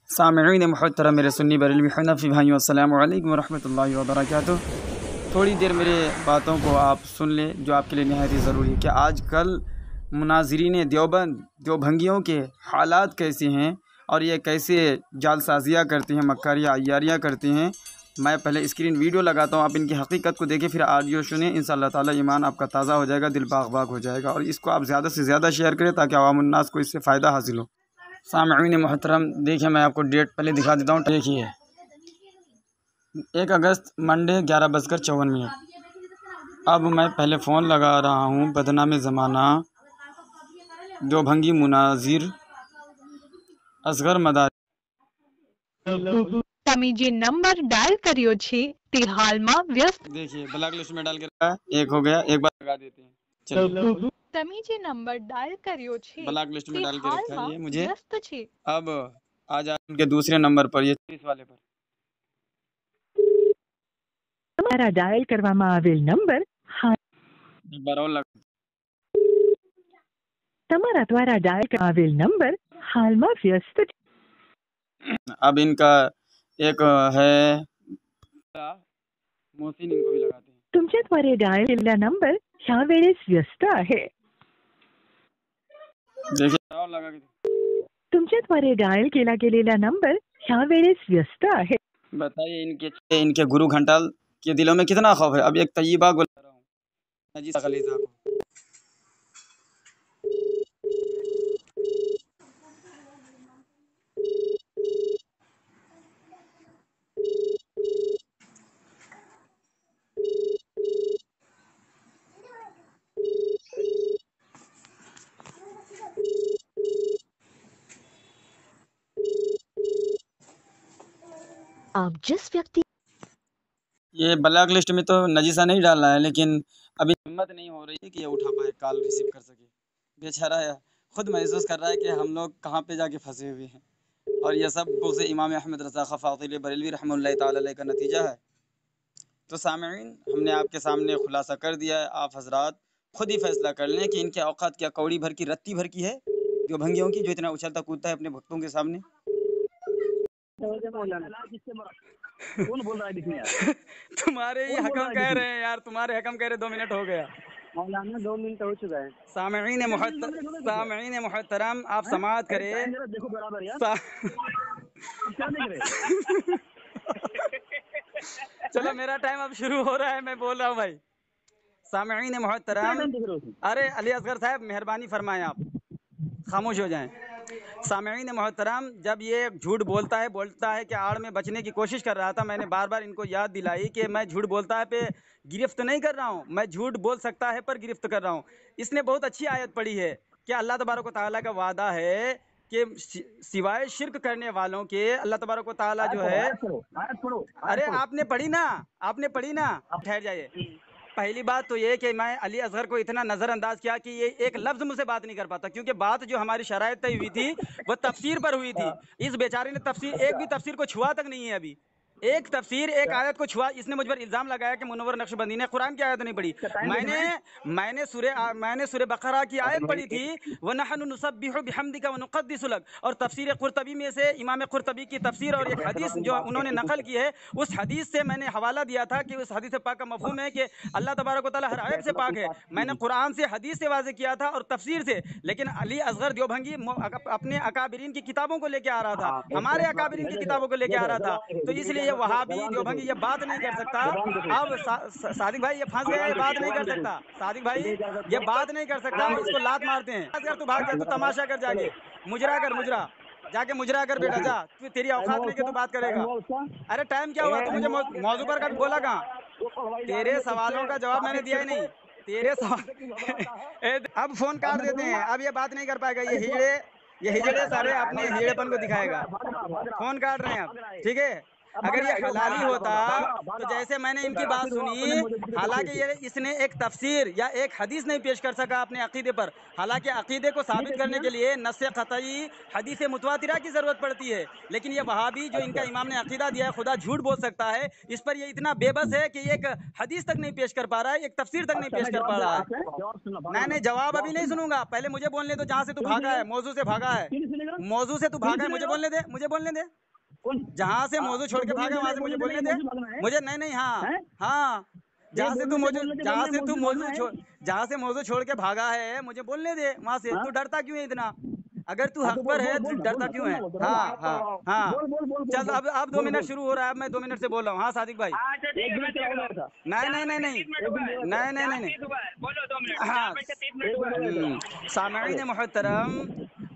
سامعین محترم میرے سنی بریلوی حنفی بھائیوں، السلام علیکم ورحمۃ اللہ وبرکاتہ۔ تھوڑی دیر میرے باتوں کو آپ سن لیں جو آپ کے لیے نہایت ہی ضروری ہے کہ آج کل مناظرین دیوبند دیوبھنگیوں کے حالات کیسے ہیں اور یہ کیسے جال سازیاں کرتے ہیں، مکاریاں عیاریاں کرتے ہیں۔ میں پہلے اسکرین ویڈیو لگاتا ہوں، آپ ان کی حقیقت کو دیکھیں، پھر آڈیو سنیں، انشاءاللہ تعالی ایمان آپ کا تازہ ہو جائے گا، دل باغ باغ ہو جائے گا، اور اس کو آپ زیادہ سے زیادہ شیئر کریں تاکہ عوام الناس کو اس سے فائدہ حاصل ہو۔ سامعین محترم دیکھیں، میں آپ کو ڈیٹ پہلے دکھا دیتا ہوں۔ دیکھیے 1 اگست منڈے 11:54۔ اب میں پہلے فون لگا رہا ہوں بدنام زمانہ دیوبھنگی مناظر اصغر مداری۔ તમે જે નંબર ડાયલ કર્યો છે તે હાલમાં વ્યસ્ત دیکھیے بلیک لسٹ میں ڈال کے رکھا ہے، ایک ہو گیا، ایک بار لگا دیتے ہیں۔ چلیے તમે જે નંબર ડાયલ કર્યો છે بلیک لسٹ میں તે ڈال کے رکھا ہے હાલમાં یہ مجھے۔ વ્યસ્ત છે۔ اب آ جائیں ان کے دوسرے نمبر پر، یہ 30 والے پر۔ તમારા ડાયલ કરવામાં આવેલ નંબર ایک بار اور لگا۔ તમારા દ્વારા ડાયલ કરવામાં આવેલ નંબર હાલમાં વ્યસ્ત છે. اب ان کا ایک ہے محسن، ان کو بھی لگاتے ہیں۔ तुमच्याद्वारे डायल केलेला नंबर ह्या वेळेस व्यस्त आहे. دیکھیے اور لگا کے तुमच्याद्वारे डायल केला गेलेला नंबर ह्या वेळेस व्यस्त आहे. بتائیے ان کے گرو گھنٹال کے دلوں میں کتنا خوف ہے۔ اب ایک طیبہ کو لگا رہا ہوں، نجیس خلیزہ کو۔ आप जिस व्यक्ति یہ بلیک لسٹ میں تو نجیسہ نہیں ڈالنا ہے، لیکن ابھی ہمت نہیں ہو رہی ہے کہ یہ اٹھا پائے، کال ریسیو کر سکے۔ بیچارہ خود محسوس کر رہا ہے کہ ہم لوگ کہاں پہ جا کے پھنسے ہوئے ہیں، اور یہ سب بغض امام احمد رضا خان فاضل بریلوی رحمہ اللہ تعالی علیہ کا نتیجہ ہے۔ تو سامعین، ہم نے آپ کے سامنے خلاصہ کر دیا ہے، آپ حضرات خود ہی فیصلہ کر لیں کہ ان کے اوقات کیا کوڑی بھر کی رتی بھر کی ہے دیوبھنگیوں کی، جو اتنا اچھلتا کودتا ہے اپنے بھکتوں کے سامنے۔ تمہارے یہ حکم کہہ رہے ہیں یار، تمہارے حکم کہہ رہے 2 منٹ ہو گیا مولانا، 2 منٹ ہو چکا ہے۔ سامعین محترم، آپ سماعت کریں۔ دیکھو برابر یار، کیا دیکھ رہے؟ چلو میرا ٹائم اب شروع ہو رہا ہے، میں بول رہا ہوں بھائی۔ سامعین محترم، ارے علی اصغر صاحب مہربانی فرمائیں، آپ خاموش ہو جائیں۔ سامعین محترم، جب یہ جھوٹ بولتا ہے کہ آڑ میں بچنے کی کوشش کر رہا تھا، میں نے بار بار ان کو یاد دلائی کہ میں جھوٹ بولتا ہے پہ گرفت نہیں کر رہا ہوں، میں جھوٹ بول سکتا ہے پر گرفت کر رہا ہوں۔ اس نے بہت اچھی آیت پڑھی ہے کہ اللہ تبارک و تعالیٰ کا وعدہ ہے کہ سوائے شرک کرنے والوں کے اللہ تبارک و تعالیٰ جو ہے، ارے آپ نے پڑھی نا، ٹھہر جائیے۔ پہلی بات تو یہ کہ میں علی اصغر کو اتنا نظر انداز کیا کہ یہ ایک لفظ مجھ سے بات نہیں کر پاتا، کیونکہ بات جو ہماری شرائط طے ہوئی تھی وہ تفسیر پر ہوئی تھی۔ اس بیچارے نے ایک بھی تفسیر کو چھوا تک نہیں ہے، ابھی ایک تفسیر ایک آیت کو چھوا۔ اس نے مجھ پر الزام لگایا کہ منور نقشبندی نے قرآن کی آیت نہیں پڑھی۔ میں نے سورہ بقرہ کی آیت پڑھی تھی، وَنَحْنُ نُسَبِّحُ بِحَمْدِكَ وَنُقَدِّسُ لَكَ، اور تفسیر قرطبی میں سے امام قرطبی کی تفسیر اور ایک حدیث جو انہوں نے نقل کی ہے، اس حدیث سے میں نے حوالہ دیا تھا کہ اس حدیث پاک کا مفہوم ہے کہ اللہ تبارک و تعالیٰ ہر عیب سے پاک ہے۔ میں نے قرآن سے، حدیث سے واضح کیا تھا اور تفسیر سے، لیکن علی اصغر دیوبھنگی اپنے اکابرین کی کتابوں کو لے کے آ رہا تھا، ہمارے اکابرین کی کتابوں کو لے کے آ رہا تھا، تو اس لیے یہ وہابی دیوبھنگی یہ بات نہیں کر سکتا۔ اب صادق بھائی یہ پھنس گیا، یہ بات نہیں کر سکتا، صادق بھائی یہ بات نہیں کر سکتا، اس کو لات مارتے ہیں۔ اگر تو بھاگ جا، تو تماشا کر جا کے مجرا جا کے مجرا کر بیٹا، جا، تیری اوقات نہیں کہ تو بات کرے گا۔ ارے ٹائم کیا ہوا، تو مجھے موضوع پر کبھی بولا کہاں؟ تیرے سوالوں کا جواب میں نے دیا ہی نہیں، تیرے سوال اب فون کاٹ دیتے ہیں، اب یہ بات نہیں کر پائے گا، یہ ہجڑے سارے اپنے ہجڑے پن کو دکھائے گا۔ فون کاٹ رہے ہیں اب، ٹھیک ہے؟ اگر یہ حلالی ہوتا تو جیسے میں نے ان کی بات سنی، حالانکہ اس نے ایک تفسیر یا ایک حدیث نہیں پیش کر سکا اپنے عقیدے پر، حالانکہ عقیدے کو ثابت کرنے کے لیے نص قطعی حدیث متواترہ کی ضرورت پڑتی ہے، لیکن یہ وہابی جو ان کا امام نے عقیدہ دیا ہے خدا جھوٹ بول سکتا ہے، اس پر یہ اتنا بے بس ہے کہ یہ ایک حدیث تک نہیں پیش کر پا رہا ہے، ایک تفسیر تک نہیں پیش کر پا رہا ہے۔ میں جواب ابھی نہیں سنوں گا، پہلے مجھے بولنے دو، جہاں سے تو بھاگا ہے، موضوع سے بھاگا ہے، موضوع سے تو بھاگا ہے، مجھے بولنے دے۔ कौन? जहाँ से मौजू छोड़ के भागा वहां से मुझे बोलने दे। मुझे नहीं, हाँ हैं? हाँ, जहाँ से तू मौजू जहाँ से तू मौजू बोलना छोड़ जहाँ से मौजू छोड़ के भागा है मुझे बोलने दे वहां से। हाँ? तू डरता क्यों है इतना? अगर तू हाँ, हक तो पर है बोल, तो डरता बोल, क्यों बोल, है? बोल, बोल, हाँ हाँ हाँ, बोल, चल अब 2 बोल, मिनट बोल। शुरू हो रहा है, अब मैं 2 मिनट से बोल रहा हूँ। हाँ सादिक भाई, अच्छा ठीक है, मैं देख रहा हूँ। नहीं नहीं नहीं नहीं नहीं नहीं नहीं, बोलो 2 मिनट, हाँ 4 मिनट से 30 मिनट हुआ है। सामईन मुहतरम,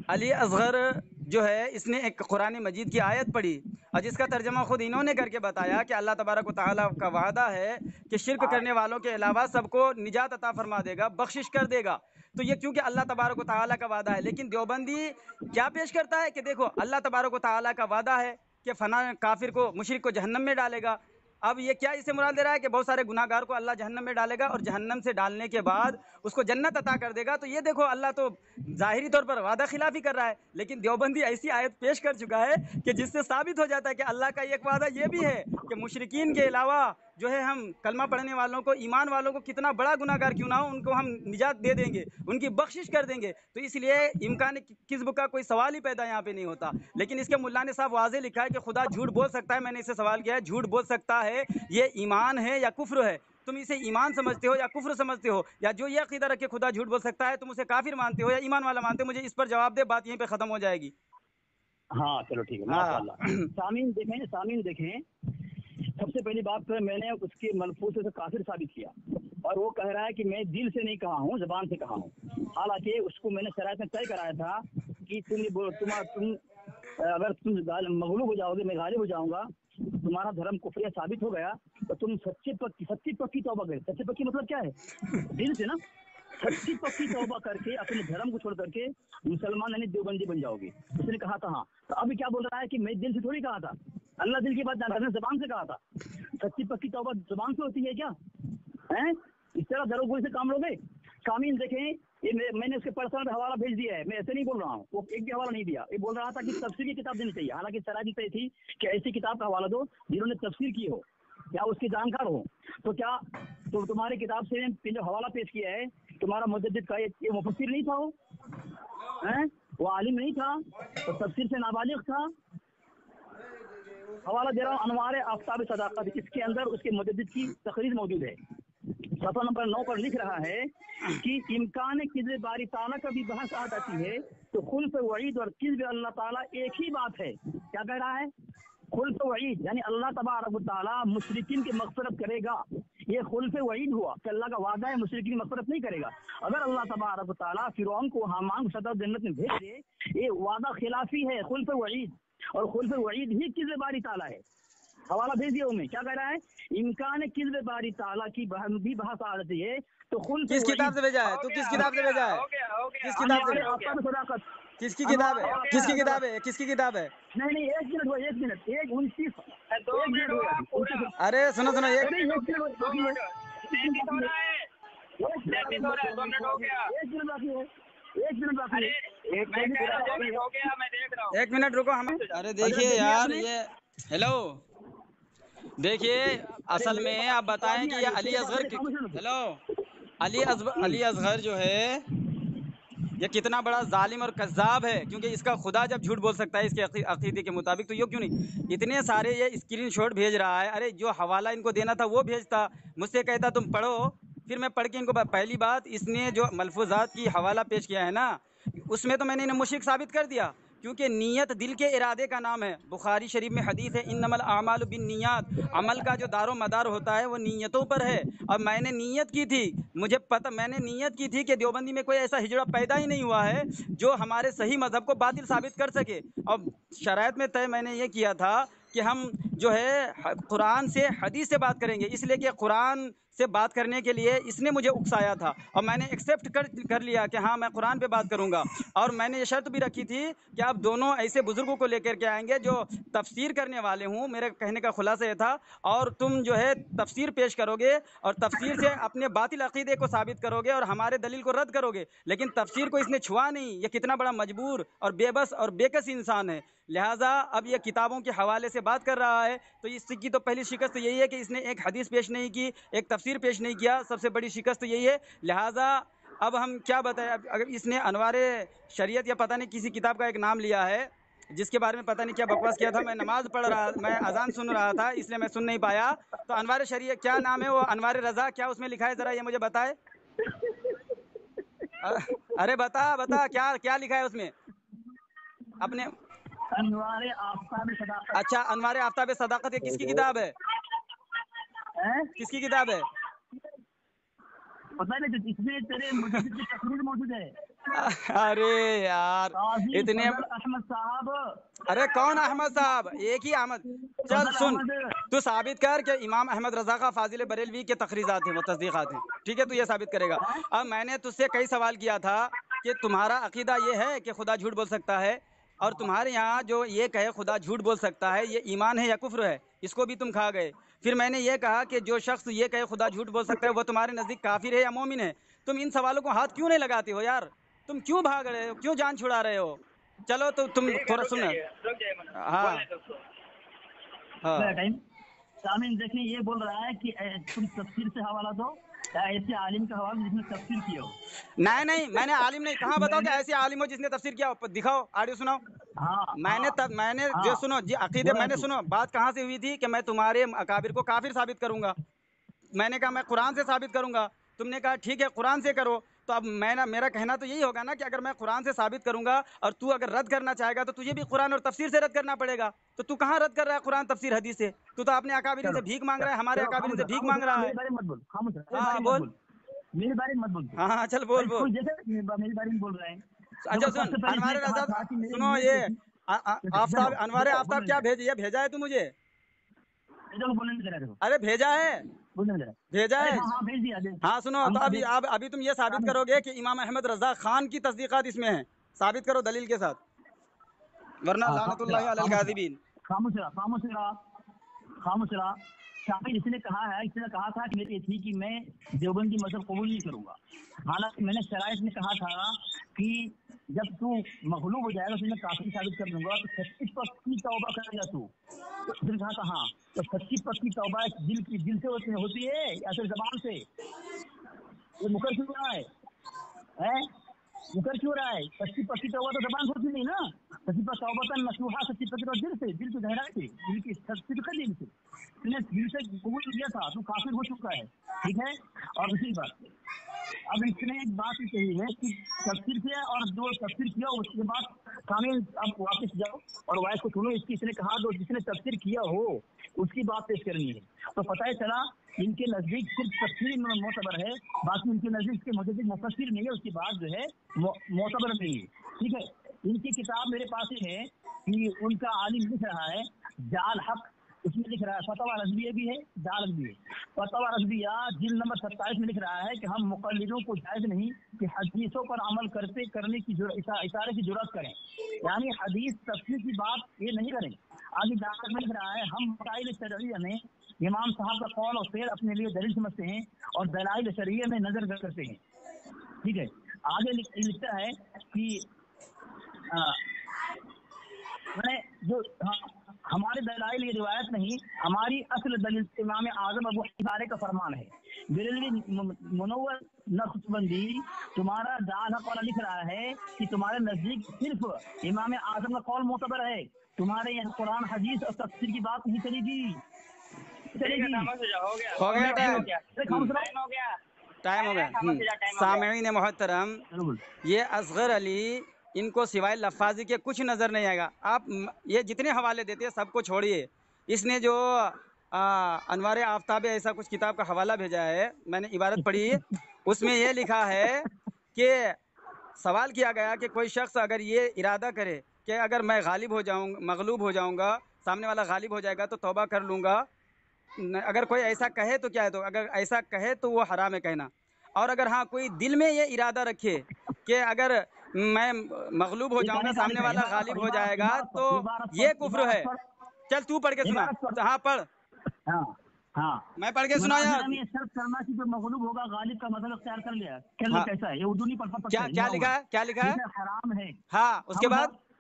अली असगर जो है इसने एक कुरान मजीद की आयत पढ़ी और जिसका तर्जमा खुद इन्होंने करके बताया कि अल्लाह तबारक व तआला का वादा है कि शिरक करने वालों के अलावा सबको निजात अता फरमा देगा, बख्शिश कर देगा। तो ये क्योंकि अल्लाह तबारक व तआला का वादा है। लेकिन देवबंदी क्या पेश करता है कि देखो अल्लाह तबारक व तआला का वादा है कि फना काफिर को, मुशरिक को जहन्नम में डालेगा। अब ये क्या इसे मुराद दे रहा है कि बहुत सारे गुनाहगार को अल्लाह जहन्नम में डालेगा और जहन्नम से डालने के बाद उसको जन्नत अता कर देगा। तो ये देखो अल्लाह तो ज़ाहिरी तौर पर वादा खिलाफी कर रहा है, लेकिन देवबंदी ऐसी आयत पेश कर चुका है कि जिससे साबित हो जाता है कि अल्लाह का एक वादा ये भी है कि मुशरिकीन के अलावा जो है हम कलमा पढ़ने वालों को, ईमान वालों को, कितना बड़ा गुनाहगार क्यों ना हो, उनको हम निजात दे देंगे, उनकी बख्शिश कर देंगे। तो इसलिए इम्कान किस्ब का कोई सवाल ही पैदा यहाँ पे नहीं होता। लेकिन इसके मुल्ला ने साहब वाज़े लिखा है कि खुदा झूठ बोल सकता है। मैंने इससे सवाल किया है, झूठ बोल सकता है ये ईमान है या कुफ्र है? तुम इसे ईमान समझते हो या कुफ्र समझते हो? या जो ये अकीदा रखे खुदा झूठ बोल सकता है तुम उसे काफिर मानते हो या ईमान वाला मानते हो? मुझे इस पर जवाब दे, बात यहीं पे खत्म हो जाएगी। हाँ चलो ठीक है, माशाअल्लाह। सामीन देखें, सबसे पहली बात तो मैंने उसके मलफूज से काफिर साबित किया और वो कह रहा है कि मैं दिल से नहीं कहा हूँ, जबान से कहा हूँ। हालांकि उसको मैंने शरायत में तय कराया था कि तुम अगर तुम मगलूब हो जाओगे, मैं गालिब हो जाऊंगा, तुम्हारा धर्म कुफरिया साबित हो गया तो तुम सच्ची पक्की तौबा करें। सच्ची पक्की मतलब क्या है? दिल से ना, सच्ची पक्की तौबा करके अपने धर्म को छोड़ करके मुसलमान यानी देवबंदी बन जाओगे। उसने कहा था। हाँ, तो अभी क्या बोल रहा है कि मैं दिल से थोड़ी कहा था, अल्लाह दिल की बात जानता है, जबान से कहा था। सच्ची पक्की तौबा जबान से होती है क्या? हैं? इस तरह दरोगोई से काम लोगे? सामीन देखें, ये मैंने उसके पर्सनल हवाला भेज दिया है, मैं ऐसे नहीं बोल रहा हूँ, वो एक भी हवाला नहीं दिया। ये बोल रहा था कि तफसीर की किताब देनी चाहिए। हालांकि शरायत तय थी कि ऐसी किताब का हवाला दो जिन्होंने तफसीर की हो या उसके जानकार हो। तो क्या तो तुम्हारी किताब से जो हवाला पेश किया है, तुम्हारा मुजद्दिद का ये मुफस्सिर नहीं था? वो आलिम नहीं था? तो तफसीर से नाबालिग था? हवाला दे रहा हूँ, अनवार आफ्ताब सदाकत, इसके अंदर उसके मुजद्दिद की तकरीर मौजूद है। सफ़ा नंबर 9 पर लिख रहा है कि इम्कान किज़्ब बारी ताला का भी बहस आ जाती है तो खुल्फ वईद और किज़्ब अल्लाह ताला एक ही बात है। क्या कह रहा है? खुल्फ वईद यानी अल्लाह तबारक व तआला मुशरिकीन की मग़फ़िरत करेगा। ये खुल्फ वईद हुआ कि अल्लाह का वादा है मुशरिकीन की मग़फ़िरत नहीं करेगा। अगर अल्लाह तबारक व तआला फ़िरौन को हामान को सदर जन्नत में भेज दे, ये वादा खिलाफी है, खुल्फ वईद, और खुल्फ वईद ही किज़्ब बारी ताला है। हवाला भेज दिया उन्हें। क्या कह रहा है? इम्कान किज़्ब बारी ताला की भी बहस आ जाती है तो खुल्फ किस किताब से भेजा है? तू किस किताब से भेजा है? किस किताब से? सदाकत किसकी किताब है? किसकी किताब है? किसकी किताब है? नहीं, 1 मिनट 1:29 अरे सुनो सुनो, एक मिनट रुको हम। अरे देखिए यार, ये हेलो, देखिए असल में आप बताएं कि ये अली असगर, हेलो, अली असगर जो है ये कितना बड़ा जालिम और कज़्ज़ाब है, क्योंकि इसका खुदा जब झूठ बोल सकता है इसके अकीदे के मुताबिक, तो ये क्यों नहीं इतने सारे ये स्क्रीनशॉट भेज रहा है। अरे जो हवाला इनको देना था वो भेजता, मुझसे कहता तुम पढ़ो, फिर मैं पढ़ के इनको। पहली बात, इसने जो मलफूजात की हवाला पेश किया है ना, उसमें तो मैंने इन्हें मुशरिक साबित कर दिया, क्योंकि नीयत दिल के इरादे का नाम है। बुखारी शरीफ में हदीस है, इन्नमल आमालु बिन्नियात, अमल का जो दारो मदार होता है वो नीयतों पर है। और मैंने नीयत की थी, मुझे पता, मैंने नीयत की थी कि देवबंदी में कोई ऐसा हिजड़ा पैदा ही नहीं हुआ है जो हमारे सही मजहब को बातिल साबित कर सके। और शरायत में तय मैंने ये किया था कि हम जो है कुरान से, हदीस से बात करेंगे, इसलिए कि कुरान से बात करने के लिए इसने मुझे उकसाया था और मैंने एक्सेप्ट कर लिया कि हाँ मैं कुरान पे बात करूँगा। और मैंने ये शर्त भी रखी थी कि आप दोनों ऐसे बुजुर्गों को लेकर के आएंगे जो तफसीर करने वाले हूँ, मेरे कहने का खुलासा ये था, और तुम जो है तफसीर पेश करोगे और तफसीर से अपने बातिल अकीदे को साबित करोगे और हमारे दलील को रद्द करोगे। लेकिन तफसीर को इसने छुआ नहीं, ये कितना बड़ा मजबूर और बेबस और बेकस इंसान है। लिहाजा अब ये किताबों के हवाले से बात कर रहा है, तो इसकी तो पहली शिकस्त यही है कि इसने एक हदीस पेश नहीं की, एक तफसीर पेश नहीं किया, सबसे बड़ी शिकस्त यही है। लिहाजा अब हम क्या बताएं, अगर इसने अनवारे शरीयत या पता नहीं किसी किताब का एक नाम लिया है, जिसके बारे में पता नहीं क्या बकवास किया था। मैं नमाज पढ़ रहा, मैं अजान सुन रहा था, इसलिए मैं सुन नहीं पाया। तो अनवार शरीयत क्या नाम है वो, अनवार रजा, क्या उसमें लिखा है, जरा ये मुझे बताए। अरे बता बता, क्या क्या लिखा है उसमें अपने। अनवारे आफ्ताब सदाकत। अच्छा, अनवार आफ्ताब सदाकत, ये किसकी किताब है, हैं? किसकी किताब है? पता नहीं, इसमें तेरे मुजद्दिद की तकरीर मौजूद है। अरे यार काजी इतने, फजल अहमद साहब। अरे कौन अहमद साहब, एक ही अहमद। चल फजल सुन, अहमद। तू साबित कर कि इमाम अहमद रजा का फाजिल बरेलवी के तखरीजात हैं, वो तस्दीकात हैं, ठीक है, तू ये साबित करेगा। अब मैंने तुझसे कई सवाल किया था कि तुम्हारा अकीदा ये है कि खुदा झूठ बोल सकता है, और तुम्हारे यहाँ जो ये कहे खुदा झूठ बोल सकता है, ये ईमान है या कुफ्र है, इसको भी तुम खा गए। फिर मैंने ये कहा कि जो शख्स ये कहे खुदा झूठ बोल सकता है, वो तुम्हारे नज़दीक काफिर है या मोमिन है। तुम इन सवालों को हाथ क्यों नहीं लगाते हो यार, तुम क्यों भाग रहे हो, क्यों जान छुड़ा रहे हो? चलो तो तुम थोड़ा सुनो। हाँ हाँ टाइम सामिन देखें, ये बोल रहा है कि तुम तफसीर से हवाला दो, ऐसे आलिम का हवाला जिसने तफसीर किया हो। नहीं नहीं, मैंने आलिम नहीं कहा, बताओ कि ऐसे आलिम हो जिसने तफसीर किया हो, दिखाओ, ऑडियो सुनाओ। हाँ, मैंने हाँ, जो सुनो जी अकीदे, बोला मैंने तू। सुनो बात कहाँ से हुई थी कि मैं तुम्हारे अकाबिर को काफिर साबित करूंगा। मैंने कहा मैं कुरान से साबित करूंगा, तुमने कहा ठीक है कुरान से करो। तो अब मेरा कहना तो यही होगा ना कि अगर मैं कुरान से साबित करूंगा और तू अगर रद्द करना चाहेगा तो तुझे भी कुरान और तफसीर से रद्द करना पड़ेगा। तो तू कहाँ रद्द कर रहा है कुरान तफसीर हदीस से? तू तो अपने अकाबिरीन से भीख मांग रहा है, हमारे अकाबिरीन से भीख मांग रहा है। मेरे बारे में मत बोल, खामोश रह, हाँ बोल, मेरे बारे में मत बोल। हाँ हाँ चल बोल बोल। जैसे मेरे बारे में बोल रहे हैं। अच्छा सुन, अनवार रजा सुनो, ये आफ्ताब, अनवार आफ्ताब क्या भेजा है तू मुझे? बोलने दे रहे हो। अरे भेजा है, बोलने दे रहे। भेजा है। हाँ भेज दिया। हाँ सुनो, तो अभी तुम ये साबित करोगे कि इमाम अहमद रजा खान की तस्दीकात इसमें है, साबित करो दलील के साथ, वरना लानतुल्लाहि अलल काज़िबीन। खामोश रहा, खामोश रहा, खामोश रहा। शामिल इसने कहा था कि मेरी थी कि मैं देवबंदी मजहब कबूल नहीं करूंगा। हालांकि मैंने शराइत में कहा था कि जब तू मगलूब हो जाएगा तो मैं काफी साबित कर दूंगा, तो सच्ची पक्की तौबा करेगा तू। तो उसने कहा था हाँ, तो सच्ची पक्की तौबा दिल से होती है या फिर जबान से? ये मुकर क्यों रहा है? मुकर क्यों रहा है? सच्ची पक्की तौबा तो जबान से होती नहीं ना। सच्ची पक्की तौबा का नसूहा, सच्ची पक्की तौबा दिल से, दिल की गहराई से, दिल की सच्ची दिल से। तूने दिल से कबूल किया था, तू काफिर हो चुका है, ठीक है। और दूसरी बात, अब इसने एक बात ही कही है कि तफसीर किया, और जो तफसीर किया उसके बाद कामिल अब वापस जाओ और वाइस को सुनो। इसने कहा जो जिसने तफसीर किया हो उसकी बात पेश करनी है। तो पता है चला इनके नजदीक सिर्फ तफसीर मोतबर है, बाकी इनके नजदीक इसके मुजद्दिद मुफस्सिर नहीं है, उसकी बात जो है मोतबर नहीं है, ठीक है। इनकी किताब मेरे पास ही है कि उनका आलिम लिख रहा है जाल हक, उसमें लिख रहा है, फतवा रज़विया भी है, जाल भी है। फतवा रज़विया जिल्द नंबर 27 में लिख रहा है कि हम मुक़ल्लिदों को जायज़ नहीं कि हदीसों पर अमल करने की इशारे की जुर्रत करें, यानी हदीस तफसीर की बात ये नहीं करें। आगे जाकर में लिख रहा है हम मसाइल शरइया में इमाम साहब का कौल और फेल अपने लिए दलील समझते हैं और दलाइल शरइया में नजर करते हैं, ठीक है। आगे लिखता है कि मैंने जो हमारे दलाइल ये रिवायत नहीं, हमारी असल दलील इमाम आजम अबू हनीफा का फरमान है। बेरेलवी मुनव्वर नक्शबंदी तुम्हारा जाल हक वाला लिख रहा है कि तुम्हारे नजदीक सिर्फ इमाम आजम का कौल मोतबर है, तुम्हारे यहाँ कुरान हदीस और तफसीर की बात नहीं चलेगी। हो गया टाइम हो गया। सामईन मोहतरम, ये असगर अली, इनको सिवाय लफाजी के कुछ नज़र नहीं आएगा। आप ये जितने हवाले देते हैं सबको छोड़िए। इसने जो अनवार आफ्ताब ऐसा कुछ किताब का हवाला भेजा है, मैंने इबारत पढ़ी, उसमें ये लिखा है कि सवाल किया गया कि कोई शख्स अगर ये इरादा करे कि अगर मैं गालिब हो जाऊँगा, मगलूब हो जाऊँगा, सामने वाला गालिब हो जाएगा तो तौबा कर लूँगा, अगर कोई ऐसा कहे तो क्या है, तो अगर ऐसा कहे तो वो हराम है कहना। और अगर हाँ कोई दिल में ये इरादा रखे कि अगर मैं मगलूब हो जाऊंगा, सामने वाला गालिब हो जाएगा, तो ये कुफ्र है। चल तू पढ़ के सुना। हाँ पढ़। हाँ मैं पढ़ के सुना यार। करना कि जो मगलूब होगा गालिब का मतलब तैयार कर लिया। कैसा है ये? उर्दू नहीं पढ़ सकता। क्या लिखा है? क्या लिखा है? हराम है। हाँ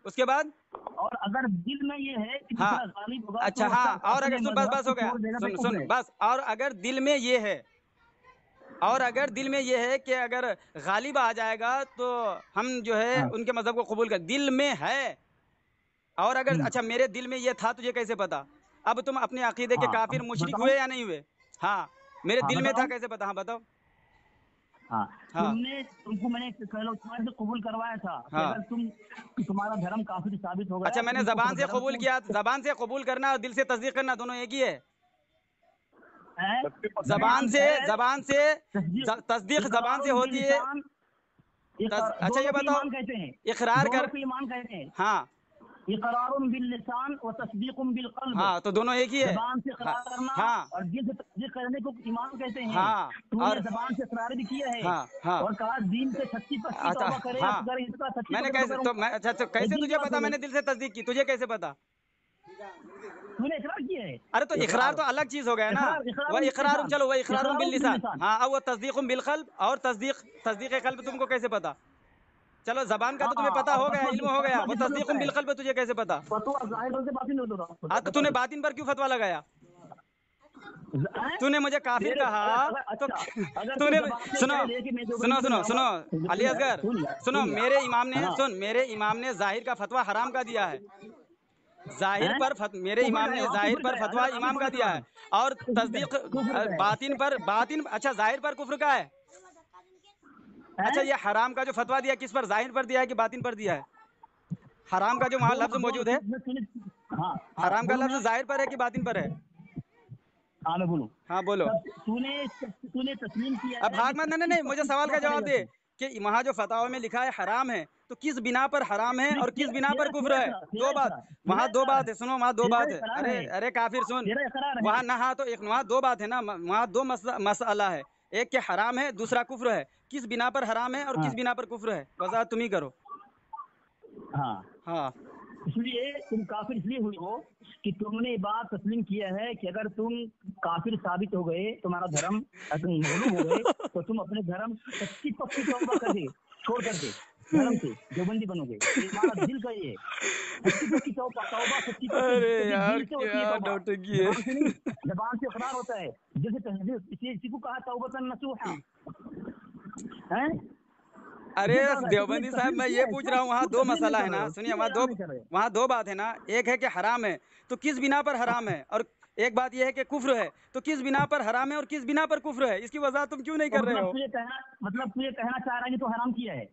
उसके बाद और अगर दिल में ये है कि हाँ गालिब होगा, अच्छा तो हाँ, और अगर सुन, बस हो गया, सुन बस, और अगर दिल में ये है, और अगर दिल में ये है कि अगर गालिब आ जाएगा तो हम जो है उनके मजहब को कबूल कर, दिल में है, और अगर अच्छा मेरे दिल में ये था तुझे कैसे पता? अब तुम अपने अकीदे के काफिर मुशरिक हुए या नहीं हुए? हाँ मेरे दिल में था कैसे पता? हाँ बताओ। हाँ हाँ। तुमको मैंने तुम्हारे से कबूल करवाया था कि हाँ। अगर तुम्हारा धर्म काफिर साबित हो गया। अच्छा मैंने जबान से कबूल किया, जबान से कबूल करना और दिल से तस्दीक करना दोनों एक ही है? जबान से तस्दीक जबान से होती है। अच्छा ये बताओ, कहते हैं इकरार कर, ईमान कहते हैं। हाँ इकरारुन बिल लिसान व तस्दीकुम बिल क़ल्ब। हाँ तो दोनों एक ही है। ज़बान से इकरार करना हाँ और दिल से तस्दीक करने को ईमान कहते हैं। हाँ तूने और ज़बान से इकरार भी किया है। हाँ हाँ और कहा दीन से सच्ची पक्की अच्छा तौबा करे। हाँ अगर इसका सच्ची मैंने तौबा कैसे करूं- तो मैं अच्छा तो कैसे तुझे पता मैंने दिल से तस्दीक की? तुझे कैसे पता? तूने इकरार किया है। अरे तो इकरार तो अलग चीज हो गया ना। वह इकरार चलो वह इकरार बिल लिसान, हाँ अब वो तस्दीक बिल क़ल्ब और तस्दीक क़ल्ब तुमको कैसे पता? चलो जबान का तो तुम्हें पता हो गया, इल्म हो गया, वो तस्दीक बिल क़ल्ब तुझे कैसे पता? फतवा ज़ाहिर से बातिन हो रहा। हाँ तो तूने बातिन पर क्यों फतवा लगाया? तूने मुझे काफिर कहा तो तूने सुनो अली असगर सुनो, मेरे इमाम ने जाहिर का फतवा हराम का दिया है। मेरे इमाम ने जाहिर पर फतवा इमाम का दिया है और तस्दीक बातिन अच्छा जाहिर पर कुफ्र का है। अच्छा ये हराम का जो फतवा दिया किस पर, जाहिर पर दिया है कि बातिन पर दिया है? हराम का जो वहाँ लफ्ज मौजूद है, हराम का लफ्ज जाहिर पर है कि बातिन पर है? हाँ मैं बोलूं। हाँ बोलो। तूने तस्लीम किया। अब भाग मत, नहीं मुझे सवाल का जवाब दे कि वहाँ जो फतवा में लिखा है हराम है तो किस बिना पर हराम है और किस बिना पर कुफ्र है? दो बात, वहाँ दो बात है। सुनो वहाँ दो बात है। अरे काफिर सुन, वहाँ ना हाँ तो एक वहाँ दो बात है ना, वहाँ दो मसला है, एक के हराम है दूसरा कुफ्र है। किस बिना पर हराम है और किस बिना पर कुफ्र है? वज़ाहत तुम ही करो। हाँ हाँ इसलिए तुम काफिर इसलिए हुई हो कि तुमने बात तस्लीम किया है कि अगर तुम काफिर साबित हो गए, तुम्हारा धर्म मालूम हो गए तो तुम अपने धर्म सच्ची पक्की तौबा कर दे, छोड़ कर दे धर्म से देवबंदी बनोगे। तुम्हारा दिल का ये सच्ची पक्की तौबा सच्ची पक्की। अरे यार क्या नौटंकी है। जबान से इकरार होता है, दिल से तस्दीक। इसी को कहा तौबतन नसूहा है। अरे देवबंदी साहब मैं ये पूछ रहा हूँ, वहाँ दो मसला है ना, सुनिए वहाँ दो बात है ना। एक है कि हराम है तो किस बिना पर हराम है, और एक बात यह है कि कुफ्र है तो किस बिना पर हराम है और किस बिना पर कुफ्र है। इसकी वजह तुम क्यों नहीं कर रहे हो? मतलब तुझे कहना चाह रहा है कि तो हराम किया है।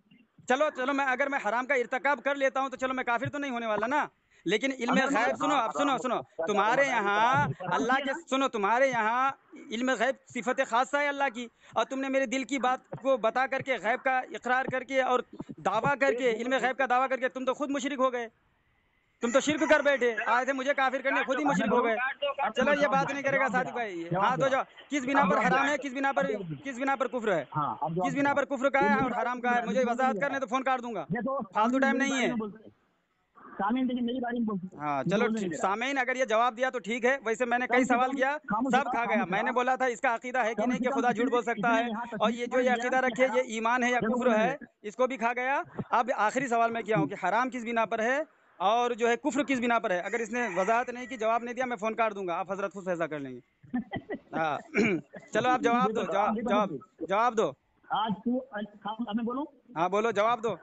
चलो मैं अगर मैं हराम का इर्तिकाब कर लेता हूँ तो चलो मैं काफिर तो नहीं होने वाला ना। लेकिन इल्म गैब सुनो तुम्हारे यहाँ अल्लाह के तुम्हारे यहाँ इल्म गैब सिफत खासा है अल्लाह की, और तुमने मेरे दिल की बात को बता करके गैब का इकरार करके और दावा करके इल्म गैब का दावा करके तुम तो खुद मुशरिक हो गए। तुम तो शिरक कर बैठे, आए थे मुझे काफिर करने, खुद ही मुशरिक हो गए। चलो ये बात नहीं करेगा सादिक भाई। हाँ तो जो किस बिना पर हराम है, किस बिना पर कुफ्र है, किस बिना पर कुफ्र का है और हराम का है, मुझे वजाहत करने तो फोन काट दूंगा, फालतू टाइम नहीं है। हाँ चलो सामीन अगर ये जवाब दिया तो ठीक है। वैसे मैंने कई सवाल किया, सब खा गया। मैंने बोला था इसका अकीदा है कि नहीं कि खुदा झूठ बोल सकता है, और ये जो ये अकीदा रखे ये ईमान है या कुफ्र है, इसको भी खा गया। अब आखिरी सवाल मैं किया हूँ कि हराम किस बिना पर है और जो है कुफ्र किस बिना पर है। अगर इसने वजाहत नहीं की, जवाब नहीं दिया, मैं फोन काट दूंगा, आप हजरत खुद फैसला कर लेंगे। हाँ चलो आप जवाब दो, जवाब दो। आज तू मैं बोलूं? हाँ बोलो, जवाब दो।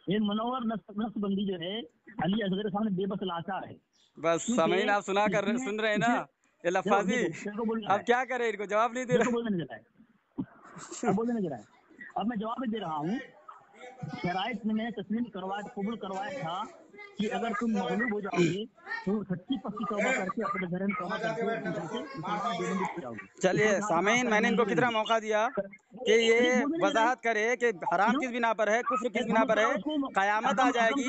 ये मनोवर नक्शबंदी जो है अली असगर के सामने बेबस लाचार है। बस सामीन आप सुन रहे हैं ना ये लफाजी। अब क्या करें, इनको जवाब नहीं दे रहा। बोलने नहीं दे रहा है। अब मैं जवाब दे रहा हूँ। शराइत में मैंने तस्लीम करवाया, कबूल करवाया था कि अगर तुम मगलूब हो जाओगे तो सच्ची पक्की तौबा करके अपने घर में तौबा करके। चलिए सामीन मैंने इनको कितना मौका दिया कि ये वजाहत करे कि हराम किस बिना पर है, कुफ्र किस बिना पर है। कयामत आ जाएगी,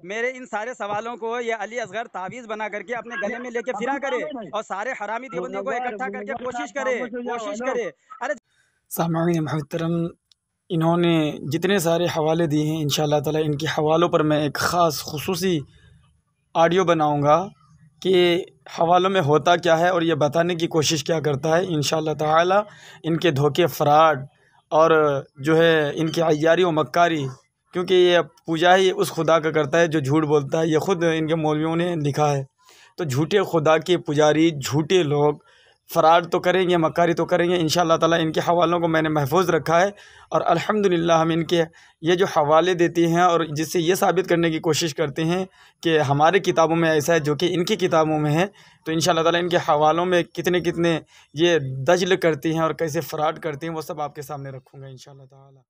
मेरे इन सारे सवालों को ये अली असगर तावीज़ बना करके अपने गले में लेके फिरा करे और सारे हरामी देवबंदियों को इकट्ठा करके कोशिश करे। अरे सामीन मोहतरम, इन्होंने जितने सारे हवाले दिए हैं इंशाअल्लाह ताला इनके हवालों पर मैं एक ख़ास खुसूसी ऑडियो बनाऊंगा कि हवालों में होता क्या है और ये बताने की कोशिश क्या करता है। इंशाअल्लाह ताला इनके धोखे, फ़राड और जो है इनकी अय्यारी व मक्कारी, क्योंकि ये पूजा ही उस खुदा का करता है जो झूठ बोलता है। ये ख़ुद इनके मौलवियों ने लिखा है। तो झूठे खुदा के पुजारी, झूठे लोग فراڈ تو کریں گے، مکاری تو کریں گے، انشاءاللہ تعالیٰ ان کے حوالوں کو میں نے محفوظ رکھا ہے، اور الحمدللہ ہم ان کے یہ جو حوالے دیتی ہیں اور جس سے یہ ثابت کرنے کی کوشش کرتے ہیں کہ ہمارے کتابوں میں ایسا ہے جو کہ ان کی کتابوں میں ہے، تو انشاءاللہ تعالیٰ ان کے حوالوں میں کتنے یہ دجل کرتی ہیں اور کیسے فراڈ کرتی ہیں وہ سب آپ کے سامنے رکھوں گا انشاءاللہ تعالیٰ۔